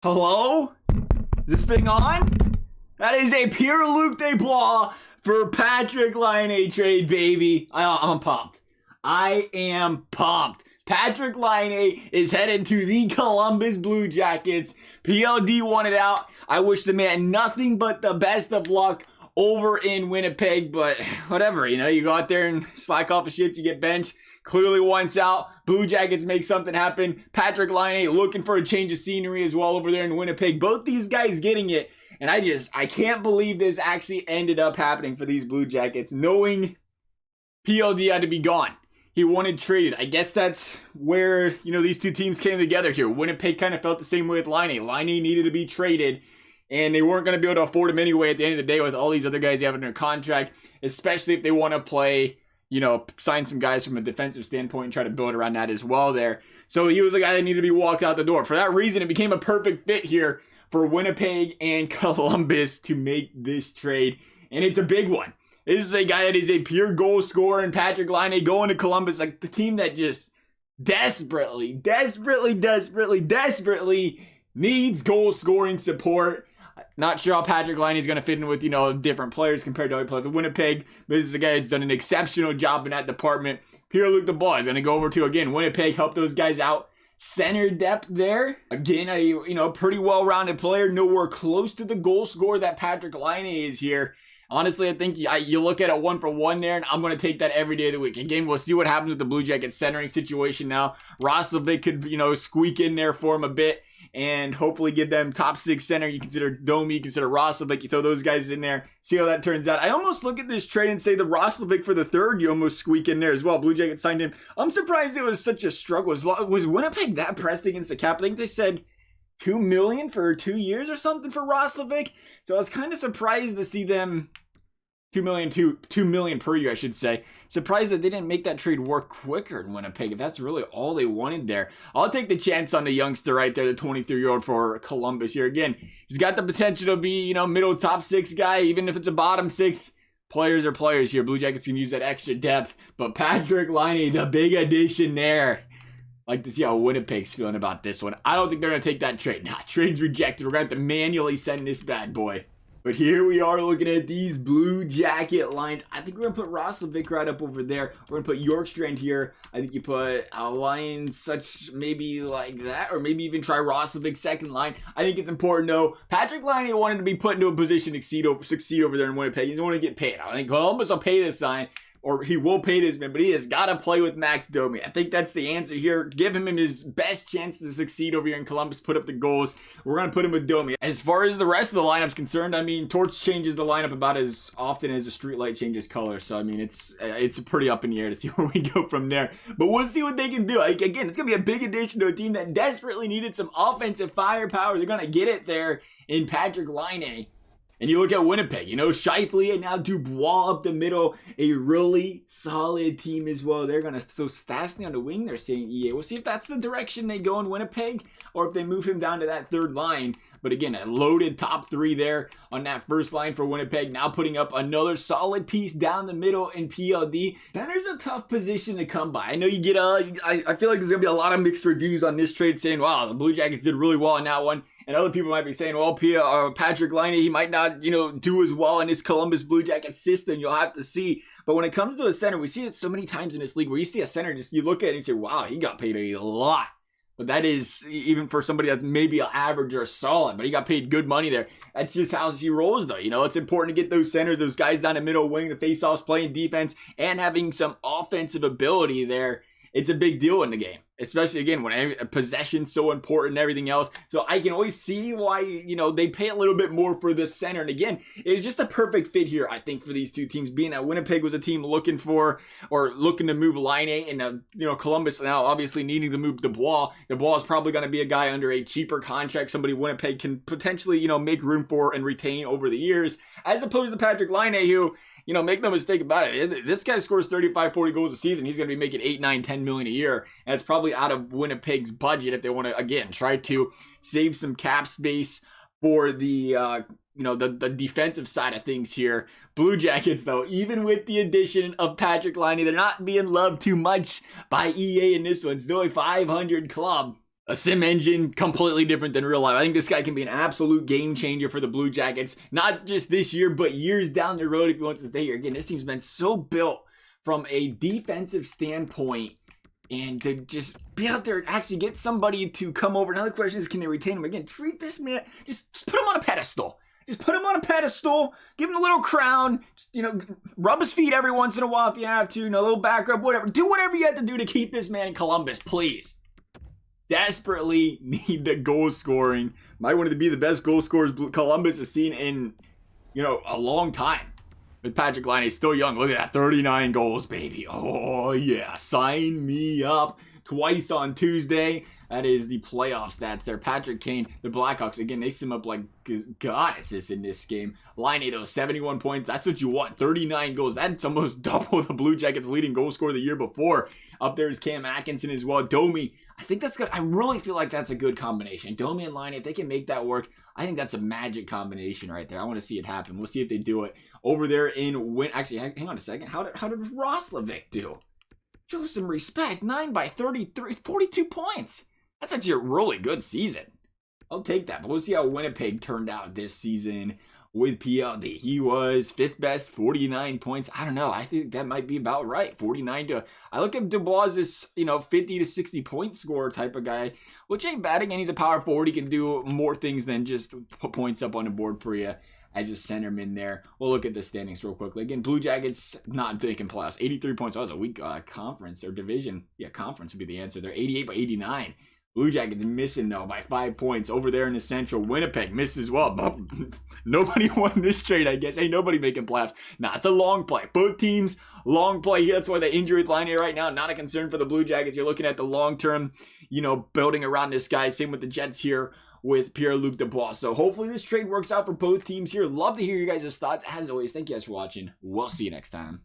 Hello? Is this thing on? That is a Pierre Luc Dubois for Patrik Laine trade, baby. I'm pumped. I am pumped. Patrik Laine is headed to the Columbus Blue Jackets. PLD wanted out. I wish the man nothing but the best of luck over in Winnipeg, but whatever, you go out there and slack off a shift, you get benched. Clearly wants out. Blue Jackets make something happen. Patrik Laine looking for a change of scenery as well over there in Winnipeg. Both these guys getting it. And I can't believe this actually ended up happening for these Blue Jackets, knowing PLD had to be gone. He wanted traded. I guess that's where, these two teams came together here. Winnipeg kind of felt the same way with Laine. Laine needed to be traded, and they weren't going to be able to afford him anyway at the end of the day with all these other guys they have in their contract, especially if they want to play, sign some guys from a defensive standpoint and try to build around that as well there. So he was a guy that needed to be walked out the door. For that reason, it became a perfect fit here for Winnipeg and Columbus to make this trade, and it's a big one. This is a guy that is a pure goal scorer, and Patrik Laine going to Columbus, like the team that just desperately needs goal scoring support. Not sure how Patrik Laine is going to fit in with, different players compared to how he played with Winnipeg. But this is a guy that's done an exceptional job in that department. Pierre Luc Dubois is going to go over to, again, Winnipeg, help those guys out. Center depth there. Again, a pretty well-rounded player. Nowhere close to the goal scorer that Patrik Laine is here. Honestly, I think you look at it 1-for-1 there, and I'm going to take that every day of the week. Again, we'll see what happens with the Blue Jackets centering situation now. Roslovic could, squeak in there for him a bit and hopefully give them top 6 center. You consider Domi, you consider Roslovic, you throw those guys in there, see how that turns out. I almost look at this trade and say the Roslovic for the third, you almost squeak in there as well. Blue Jackets signed him. I'm surprised it was such a struggle. Was Winnipeg that pressed against the cap? I think they said $2 million for 2 years or something for Roslovic. So I was kind of surprised to see them $2 million per year, I should say. Surprised that they didn't make that trade work quicker in Winnipeg, if that's really all they wanted there. I'll take the chance on the youngster right there, the 23-year-old for Columbus here. Again, he's got the potential to be, middle top 6 guy, even if it's a bottom 6. Players are players here. Blue Jackets can use that extra depth. But Patrik Laine, the big addition there. Like to see how Winnipeg's feeling about this one. I don't think they're going to take that trade. Nah, trade's rejected. We're going to have to manually send this bad boy. But here we are looking at these Blue Jacket lines. I think we're going to put Roslovic right up over there. We're going to put Yorkstrand here. I think you put a line such maybe like that. Or maybe even try Roslovic second line. I think it's important though. Patrik Laine wanted to be put into a position to succeed over there in Winnipeg. He doesn't want to get paid. I think Columbus will pay this line. Or he will pay this man, but he has got to play with Max Domi. I think that's the answer here. Give him his best chance to succeed over here in Columbus, put up the goals. We're going to put him with Domi. As far as the rest of the lineup's concerned, Torch changes the lineup about as often as a streetlight changes color. So, it's pretty up in the air to see where we go from there. But we'll see what they can do. Again, it's going to be a big addition to a team that desperately needed some offensive firepower. They're going to get it there in Patrik Laine. And you look at Winnipeg, Scheifele and now Dubois up the middle, a really solid team as well. They're going to, so Stastny on the wing, they're saying EA. We'll see if that's the direction they go in Winnipeg or if they move him down to that third line. But again, a loaded top 3 there on that first line for Winnipeg. Now putting up another solid piece down the middle in PLD. Center's a tough position to come by. I know you get I feel like there's going to be a lot of mixed reviews on this trade saying, wow, the Blue Jackets did really well in that one. And other people might be saying, well, Patrik Laine, he might not, do as well in this Columbus Blue Jackets system. You'll have to see. But when it comes to a center, we see it so many times in this league where you see a center, you look at it and you say, wow, he got paid a lot. But that is, even for somebody that's maybe an average or a solid, but he got paid good money there. That's just how she rolls, though. It's important to get those centers, those guys down the middle, winning the faceoffs, playing defense, and having some offensive ability there. It's a big deal in the game, especially again when possession's so important and everything else. So I can always see why they pay a little bit more for this center. And again, it's just a perfect fit here, I think, for these two teams. Being that Winnipeg was a team looking to move Laine, and Columbus now obviously needing to move Dubois. Dubois is probably going to be a guy under a cheaper contract, somebody Winnipeg can potentially make room for and retain over the years, as opposed to Patrik Laine, who, make no mistake about it, this guy scores 35, 40 goals a season. He's going to be making 8, 9, 10 million a year. And it's probably out of Winnipeg's budget if they want to, again, try to save some cap space for the, the defensive side of things here. Blue Jackets, though, even with the addition of Patrik Laine, they're not being loved too much by EA in this one. Still a 500 club. a sim engine, completely different than real life. I think this guy can be an absolute game changer for the Blue Jackets, not just this year, but years down the road if he wants to stay here. Again, this team's been so built from a defensive standpoint, and to just be out there and actually get somebody to come over. Another question is, can they retain him? Again, treat this man, just put him on a pedestal. Just put him on a pedestal, give him a little crown, just, rub his feet every once in a while if you have to, a little back rub, whatever. Do whatever you have to do to keep this man in Columbus, please. Desperately need the goal scoring. Might want to be the best goal scorers Columbus has seen in, a long time. But Patrik Laine is still young. Look at that, 39 goals, baby. Oh, yeah, sign me up. Twice on Tuesday. That is the playoff stats there. Patrick Kane, the Blackhawks, again, they sim up like goddesses in this game. Laine, though, 71 points. That's what you want. 39 goals. That's almost double the Blue Jackets' leading goal scorer the year before. Up there is Cam Atkinson as well. Domi, I think that's good. I really feel like that's a good combination. Domi and Laine, if they can make that work, I think that's a magic combination right there. I want to see it happen. We'll see if they do it. Over there in win. Actually, hang on a second. How did Roslovic do? Show some respect. 9 by 33, 42 points. That's actually a really good season. I'll take that. But we'll see how Winnipeg turned out this season with PLD. He was 5th best, 49 points. I don't know. I think that might be about right. 49 to... I look at Dubois as, 50 to 60 point scorer type of guy, which ain't bad. Again, he's a power forward. He can do more things than just put points up on the board for you as a centerman there. We'll look at the standings real quickly. Again, Blue Jackets not making playoffs. 83 points. That was a weak conference or division. Yeah, conference would be the answer there. 88 by 89. Blue Jackets missing, though, by 5 points. Over there in the Central, Winnipeg missed as well. Nobody won this trade, I guess. Ain't nobody making playoffs. Nah, it's a long play. Both teams, long play here. That's why the injury line here right now, not a concern for the Blue Jackets. You're looking at the long term, building around this guy. Same with the Jets here with Pierre Luc Dubois. So hopefully this trade works out for both teams here. Love to hear you guys' thoughts. As always, thank you guys for watching. We'll see you next time.